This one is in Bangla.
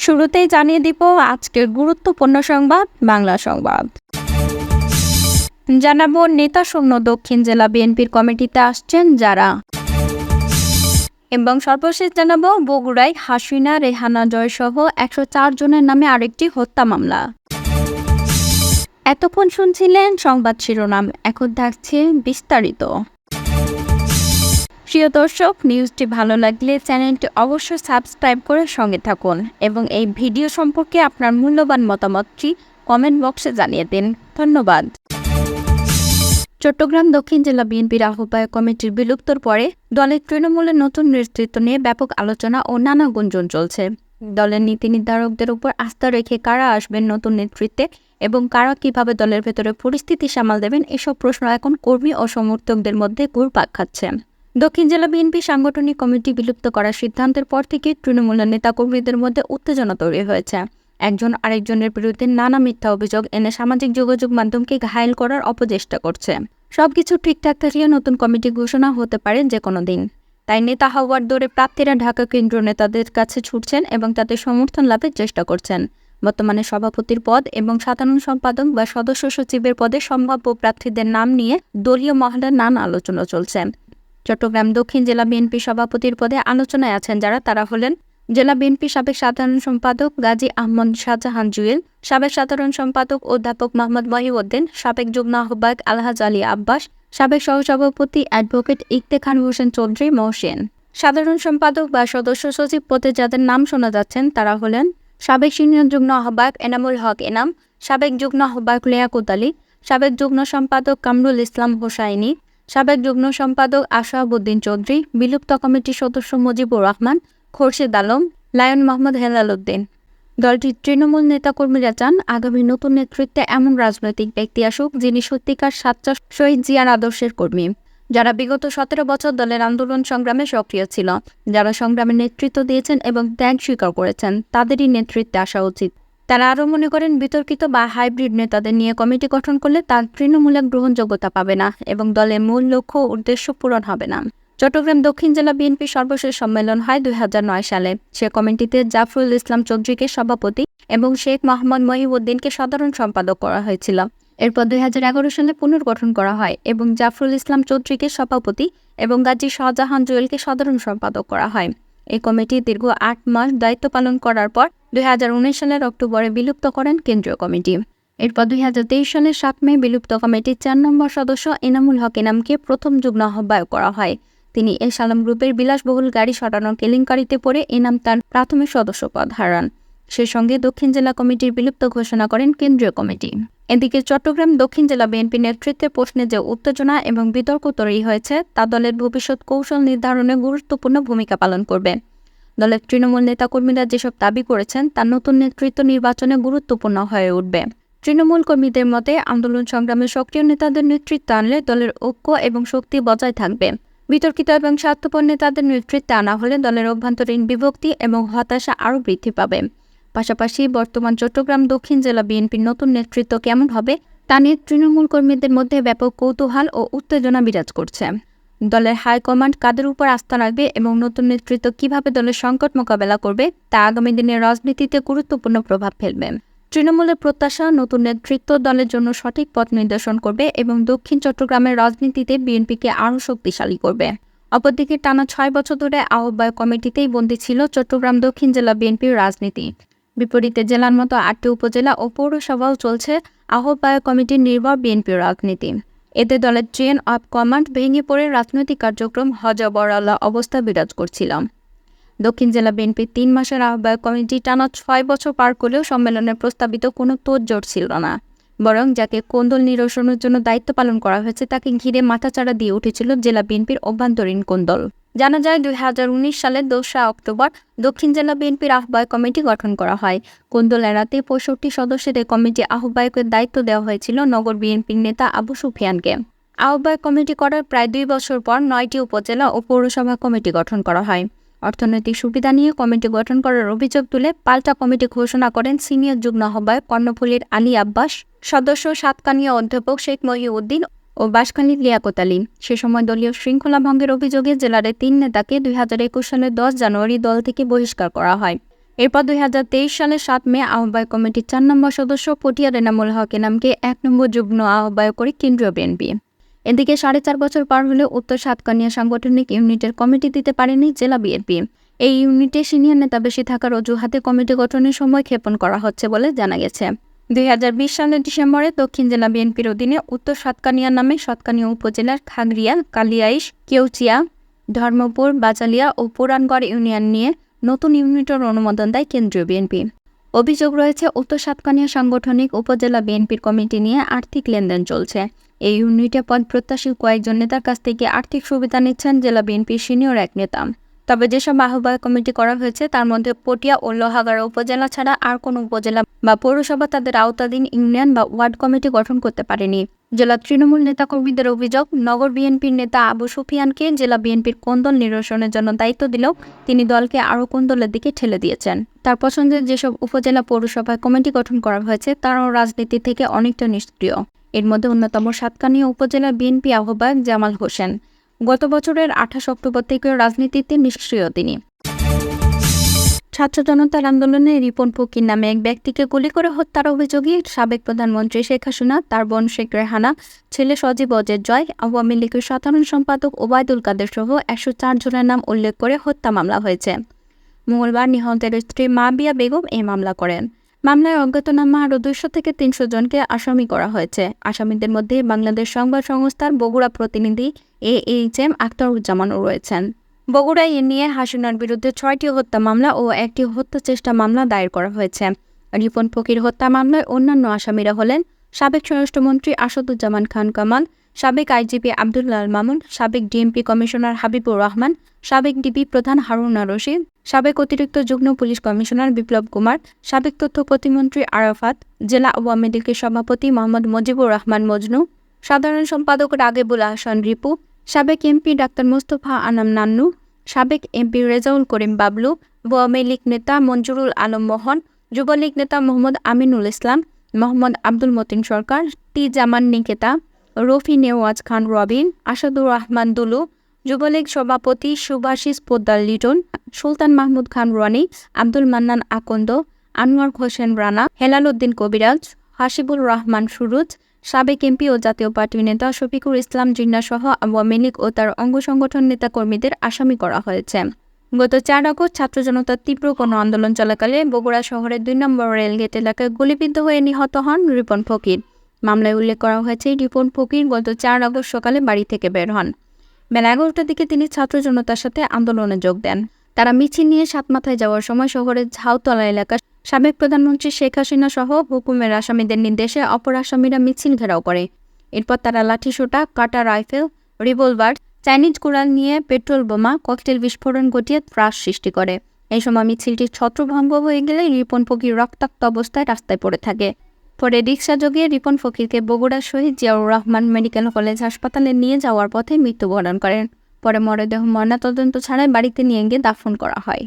শুরুতেই জানিয়ে দিব আজকের গুরুত্বপূর্ণ সংবাদ বাংলা সংবাদ। জানাবো নেতা শূন্য দক্ষিণ জেলা বিএনপির কমিটিতে আসছেন যারা, এবং সর্বশেষ জানাবো বগুড়ায় হাসিনা রেহানা জয় সহ 104 জনের নামে আরেকটি হত্যা মামলা। এতক্ষণ শুনছিলেন সংবাদ শিরোনাম, এখন থাকছে বিস্তারিত। প্রিয় দর্শক, নিউজটি ভালো লাগলে চ্যানেলটি অবশ্যই সাবস্ক্রাইব করে সঙ্গে থাকুন এবং এই ভিডিও সম্পর্কে আপনার মূল্যবান মতামতটি কমেন্ট বক্সে জানিয়ে দিন। ধন্যবাদ। চট্টগ্রাম দক্ষিণ জেলা বিএনপির আহ্বায়ক কমিটির বিলুপ্তর পরে দলের তৃণমূলের নতুন নেতৃত্ব নিয়ে ব্যাপক আলোচনা ও নানা গুঞ্জন চলছে। দলের নীতি নির্ধারকদের উপর আস্থা রেখে কারা আসবেন নতুন নেতৃত্বে এবং কারা কিভাবে দলের ভেতরে পরিস্থিতি সামাল দেবেন, এসব প্রশ্ন এখন কর্মী ও সমর্থকদের মধ্যে ঘুরপাক খাচ্ছে। দক্ষিণ জেলা বিএনপি সাংগঠনিক কমিটি বিলুপ্ত করার সিদ্ধান্তের পর থেকে তৃণমূলের নেতাকর্মীদের মধ্যে উত্তেজনা তৈরি হয়েছে। একজন আরেকজনের বিরুদ্ধে নানা মিথ্যা অভিযোগ এনে সামাজিক যোগাযোগ মাধ্যমকে ঘায়েল করার অপচেষ্টা করছে। সবকিছু ঠিকঠাক থাকলে নতুন কমিটি ঘোষণা হতে পারে যে কোনো দিন। তাই নেতা হওয়ার দৌড়ে প্রার্থীরা ঢাকা কেন্দ্র নেতাদের কাছে ছুটছেন এবং তাদের সমর্থন লাভের চেষ্টা করছেন। বর্তমানে সভাপতির পদ এবং সাধারণ সম্পাদক বা সদস্য সচিবের পদে সম্ভাব্য প্রার্থীদের নাম নিয়ে দলীয় মহলে নানা আলোচনা চলছে। চট্টগ্রাম দক্ষিণ জেলা বিএনপি সভাপতির পদে আলোচনায় আছেন যারা, তারা হলেন জেলা বিএনপি সাবেক সাধারণ সম্পাদক গাজী আহমদ শাহজাহান জুয়েল, সাবেক সাধারণ সম্পাদক অধ্যাপক মোহাম্মদ মহিউদ্দিন, সাবেক যুগ্ম আহ্বায়ক আলহাজ আলী আব্বাস, সাবেক সহসভাপতি অ্যাডভোকেট ইফতেখার হোসেন চৌধুরী মহসিন। সাধারণ সম্পাদক বা সদস্য সচিব পদে যাদের নাম শোনা যাচ্ছেন তারা হলেন সাবেক সিনিয়র যুগ্ম আহ্বায়ক এনামুল হক এনাম, সাবেক যুগ্ম আহ্বায়ক লিয়াকত আলী, সাবেক যুগ্ম সম্পাদক কামরুল ইসলাম হোসাইনি, সাবেক যুগ্ম সম্পাদক আশরাফুদ্দিন চৌধুরী, বিলুপ্ত কমিটির সদস্য মুজিবুর রহমান, খোরশেদ আলম, লায়ন মোহাম্মদ হেলাল উদ্দিন। দলটির তৃণমূল নেতাকর্মীরা চান আগামী নতুন নেতৃত্বে এমন রাজনৈতিক ব্যক্তি আসুক যিনি সত্যিকার সাচ্চা শহীদ জিয়ার আদর্শের কর্মী, যারা বিগত 17 বছর দলের আন্দোলন সংগ্রামে সক্রিয় ছিল, যারা সংগ্রামে নেতৃত্ব দিয়েছেন এবং ত্যাগ স্বীকার করেছেন, তাদেরই নেতৃত্বে আসা উচিত। তারা আরও মনে করেন বিতর্কিত বা হাইব্রিড নেতাদের নিয়ে কমিটি গঠন করলে তার তৃণমূলের গ্রহণযোগ্যতা পাবে না এবং দলের মূল লক্ষ্য উদ্দেশ্য পূরণ হবে না। চট্টগ্রাম দক্ষিণ জেলা বিএনপির সর্বশেষ সম্মেলন হয় 2009 সালে। সে কমিটিতে জাফরুল ইসলাম চৌধুরীকে সভাপতি এবং শেখ মোহাম্মদ মহিউদ্দিনকে সাধারণ সম্পাদক করা হয়েছিল। এরপর 2011 সালে পুনর্গঠন করা হয় এবং জাফরুল ইসলাম চৌধুরীকে সভাপতি এবং গাজী শাহজাহান জুয়েলকে সাধারণ সম্পাদক করা হয়। এই কমিটি দীর্ঘ 8 মাস দায়িত্ব পালন করার পর 2019 সালের অক্টোবরে বিলুপ্ত করেন কেন্দ্রীয় কমিটি। এরপর 2023 সালের 7 মে বিলুপ্ত কমিটির 4 নম্বর সদস্য এনামুল হক এনামকে প্রথম যুগ্ম আহ্বায়ক করা হয়। তিনি এস আলম গ্রুপের বিলাসবহুল গাড়ি সরানোর কেলেঙ্কারিতে পড়ে এনাম তার প্রাথমিক সদস্য পদ হারান। সে সঙ্গে দক্ষিণ জেলা কমিটির বিলুপ্ত ঘোষণা করেন কেন্দ্রীয় কমিটি। এদিকে চট্টগ্রাম দক্ষিণ জেলা বিএনপি নেতৃত্বের প্রশ্নে যে উত্তেজনা এবং বিতর্ক তৈরি হয়েছে তা দলের ভবিষ্যৎ কৌশল নির্ধারণে গুরুত্বপূর্ণ ভূমিকা পালন করবে। দলের তৃণমূল নেতাকর্মীরা যেসব দাবি করেছেন তা নতুন নেতৃত্ব নির্বাচনে গুরুত্বপূর্ণ হয়ে উঠবে। তৃণমূল কর্মীদের মতে আন্দোলন সংগ্রামে সক্রিয় নেতাদের নেতৃত্ব আনলে দলের ঐক্য এবং শক্তি বজায় থাকবে। বিতর্কিত এবং স্বার্থপর নেতাদের নেতৃত্বে আনা হলে দলের অভ্যন্তরীণ বিভক্তি এবং হতাশা আরও বৃদ্ধি পাবে। পাশাপাশি বর্তমান চট্টগ্রাম দক্ষিণ জেলা বিএনপির নতুন নেতৃত্ব কেমন হবে তা নিয়ে তৃণমূল কর্মীদের মধ্যে ব্যাপক কৌতূহল ও উত্তেজনা বিরাজ করছে। দলের হাইকমান্ড কাদের উপর আস্থা রাখবে এবং নতুন নেতৃত্ব কিভাবে দলের সংকট মোকাবেলা করবে তা আগামী দিনের রাজনীতিতে গুরুত্বপূর্ণ প্রভাব ফেলবে। তৃণমূলের প্রত্যাশা নতুন নেতৃত্ব দলের জন্য সঠিক পথ নির্দেশন করবে এবং দক্ষিণ চট্টগ্রামের রাজনীতিতে বিএনপিকে আরও শক্তিশালী করবে। অপরদিকে টানা 6 বছর ধরে আহ্বায়ক কমিটিতেই বন্দী ছিল চট্টগ্রাম দক্ষিণ জেলা বিএনপির রাজনীতি। বিপরীতে জেলার মতো 8টি উপজেলা ও পৌরসভাও চলছে আহ্বায়ক কমিটির নির্ভর বিএনপির রাজনীতি। এতে দলের চেইন অব কমান্ড ভেঙে পড়ে রাজনৈতিক কার্যক্রম হযবরল অবস্থা বিরাজ করছিল। দক্ষিণ জেলা বিএনপির 3 মাসের আহ্বায়ক কমিটি টানা 6 বছর পার করলেও সম্মেলনের প্রস্তাবিত কোনো তোড়জোড় ছিল না, বরং যাকে কোন্দল নিরসনের জন্য দায়িত্ব পালন করা হয়েছে তাকে ঘিরে মাথাচাড়া দিয়ে উঠেছিল জেলা বিএনপির অভ্যন্তরীণ কোন্দল। জানা যায় 2019 সালের 2 অক্টোবর দক্ষিণ জেলা বিএনপির আহ্বায়ক কমিটি গঠন করা হয়। কোন্দল এড়াতে 65 সদস্যের এই কমিটি আহ্বায়কের দায়িত্ব দেওয়া হয়েছিল নগর বিএনপির নেতা আবু সুফিয়ানকে। আহ্বায়ক কমিটি করার প্রায় 2 বছর পর 9টি উপজেলা ও পৌরসভা কমিটি গঠন করা হয়। অর্থনৈতিক সুবিধা নিয়ে কমিটি গঠন করার অভিযোগ তুলে পাল্টা কমিটি ঘোষণা করেন সিনিয়র যুগ্ম আহ্বায়ক কর্ণফুলীর আলী আব্বাস, সদস্য সাতকানিয়া অধ্যাপক শেখ মহিউদ্দিন ও বাঁশখালীর লিয়াকত আলী। সে সময় দলীয় শৃঙ্খলা ভঙ্গের অভিযোগে জেলার 3 নেতাকে 2021 সালের 10 জানুয়ারি দল থেকে বহিষ্কার করা হয়। এরপর 2023 সালের 7 মে আহ্বায়ক কমিটির 4 নম্বর সদস্য পটিয়া এনামুল হক এনামকে 1 নম্বর যুগ্ম আহ্বায়ক করে কেন্দ্রীয় বিএনপি। এদিকে 4.5 বছর পার হলেও উত্তর সাতকানিয়া সাংগঠনিক ইউনিটের কমিটি দিতে পারেনি জেলা বিএনপি। এই ইউনিটে সিনিয়র নেতা বেশি থাকার অজুহাতে কমিটি গঠনের সময় ক্ষেপণ করা হচ্ছে বলে জানা গেছে। 2020 সালের ডিসেম্বরে দক্ষিণ জেলা বিএনপির অধীনে উত্তর সাতকানিয়া নামে সাতকানিয়া উপজেলার খাগড়িয়া, কালিয়াইশ, কেউচিয়া, ধর্মপুর, বাজালিয়া ও পুরানগড় ইউনিয়ন নিয়ে নতুন ইউনিটের অনুমোদন দেয় কেন্দ্রীয় বিএনপি। অভিযোগ রয়েছে উত্তর সাতকানিয়া সাংগঠনিক উপজেলা বিএনপির কমিটি নিয়ে আর্থিক লেনদেন চলছে। এই ইউনিটে পদ প্রত্যাশী কয়েকজন নেতার কাছ থেকে আর্থিক সুবিধা নিচ্ছেন জেলা বিএনপির সিনিয়র এক নেতা। তবে যেসব আহ্বায়ক কমিটি করা হয়েছে তার মধ্যে পটিয়া ও লোহাগাড়া উপজেলা ছাড়া আর কোনো উপজেলা বা পৌরসভা তাদের আওতাধীন ইউনিয়ন বা ওয়ার্ড কমিটি গঠন করতে পারেনি। জেলা তৃণমূল নেতাকর্মীদের অভিযোগ, নগর বিএনপির নেতা আবু সুফিয়ানকে জেলা বিএনপির কোন্দল নিরসনের জন্য দায়িত্ব দিলেও তিনি দলকে আরও কোন্দলের দিকে ঠেলে দিয়েছেন। তার পছন্দের যেসব উপজেলা পৌরসভায় কমিটি গঠন করা হয়েছে তারাও রাজনীতি থেকে অনেকটা নিষ্ক্রিয়। এর মধ্যে অন্যতম সাতকানিয়া উপজেলা বিএনপি আহ্বায়ক জামাল হোসেন। গত বছরের 28 অক্টোবর থেকে রাজনীতিতে নিষ্ক্রিয় তিনি। ছাত্র জনতার আন্দোলনে রিপন ফকির নামে এক ব্যক্তিকে গুলি করে হত্যার অভিযোগে সাবেক প্রধানমন্ত্রী শেখ হাসিনা, তার বোন শেখ রেহানা, ছেলে সজীব অজের জয়, আওয়ামী লীগের সাধারণ সম্পাদক ওবায়দুল কাদের সহ 104 জনের নাম উল্লেখ করে হত্যা মামলা হয়েছে। মঙ্গলবার নিহতের স্ত্রী মাবিয়া বেগম এই মামলা করেন। মামলায় অজ্ঞাতনামা আরও 200 থেকে 300 জনকে আসামি করা হয়েছে। আসামিদের মধ্যে বাংলাদেশ সংবাদ সংস্থার বগুড়া প্রতিনিধি AHM আখতারুজ্জামানও রয়েছেন। বগুড়ায় এ নিয়ে হাসিনার বিরুদ্ধে 6টি হত্যা মামলা ও 1টি হত্যা চেষ্টা মামলা দায়ের করা হয়েছে। রিপন ফকির হত্যা মামলায় অন্যান্য আসামিরা হলেন সাবেক স্বরাষ্ট্রমন্ত্রী আসাদুজ্জামান খান কামাল, সাবেক আইজিপি আব্দুল্লাহ আল মামুন, সাবেক ডিএমপি কমিশনার হাবিবুর রহমান, সাবেক ডিবি প্রধান হারুনা রশিদ, সাবেক অতিরিক্ত যুগ্ম পুলিশ কমিশনার বিপ্লব কুমার, সাবেক তথ্য প্রতিমন্ত্রী আরাফাত, জেলা আওয়ামী লীগের সভাপতি মোহাম্মদ মুজিবুর রহমান মজনু, সাধারণ সম্পাদক রাগেবুল আহসান রিপু, সাবেক এমপি ডাক্তার মোস্তফা আনাম নান্নু, সাবেক এমপি রেজাউল করিম বাবলু, আওয়ামী লীগ নেতা মঞ্জুরুল আলম মোহন, যুবলীগ নেতা মোহাম্মদ আমিনুল ইসলাম, মোহাম্মদ আব্দুল মতিন সরকার, টি জামান নিকেতা, রফি নেওয়াজ খান রবিন, আসাদুর রহমান দুলু, যুবলীগ সভাপতি সুভাষিস পোদ্দার লিটন, সুলতান মাহমুদ খান রনি, আব্দুল মান্নান আকন্দ, আনোয়ার হোসেন রানা, হেলাল উদ্দিন কবিরাজ, হাসিবুর রহমান সুরুজ, সাবেক এমপি ও জাতীয় পার্টির নেতা শফিকুর ইসলাম জিন্না সহ আওয়ামী লীগ ও তার অঙ্গ সংগঠন নেতাকর্মীদের আসামি করা হয়েছে। গত 4 আগস্ট ছাত্র জনতার তীব্র গণ আন্দোলন চলাকালে বগুড়া শহরের 2 নম্বর রেলগেট এলাকায় গুলিবিদ্ধ হয়ে নিহত হন রিপন ফকির। মামলায় উল্লেখ করা হয়েছে, রিপন ফকির গত 4 আগস্ট সকালে বাড়ি থেকে বের হন। বেলা 11টার দিকে তিনি ছাত্র জনতার সাথে আন্দোলনে যোগ দেন। তারা মিছিল নিয়ে সাতমাথায় যাওয়ার সময় শহরের ঝাউতলা এলাকার সাবেক প্রধানমন্ত্রী শেখ হাসিনা সহ হুকুমের আসামিদের নির্দেশে অপর আসামিরা মিছিল ঘেরাও করে। এরপর তারা লাঠিসোঁটা, কাটা রাইফেল, রিভলভার, চাইনিজ কুড়াল নিয়ে পেট্রোল বোমা, ককটেল বিস্ফোরণ ঘটিয়ে ত্রাস সৃষ্টি করে। এই সময় মিছিলটি ছত্রভঙ্গ হয়ে গেলে রিপন ফকির রক্তাক্ত অবস্থায় রাস্তায় পড়ে থাকে। পরে রিকশা যোগে রিপন ফকিরকে বগুড়া শহীদ জিয়াউর রহমান মেডিকেল কলেজ হাসপাতালে নিয়ে যাওয়ার পথে মৃত্যুবরণ করেন। পরে মরদেহ ময়নাতদন্ত ছাড়াই বাড়িতে নিয়ে গিয়ে দাফন করা হয়।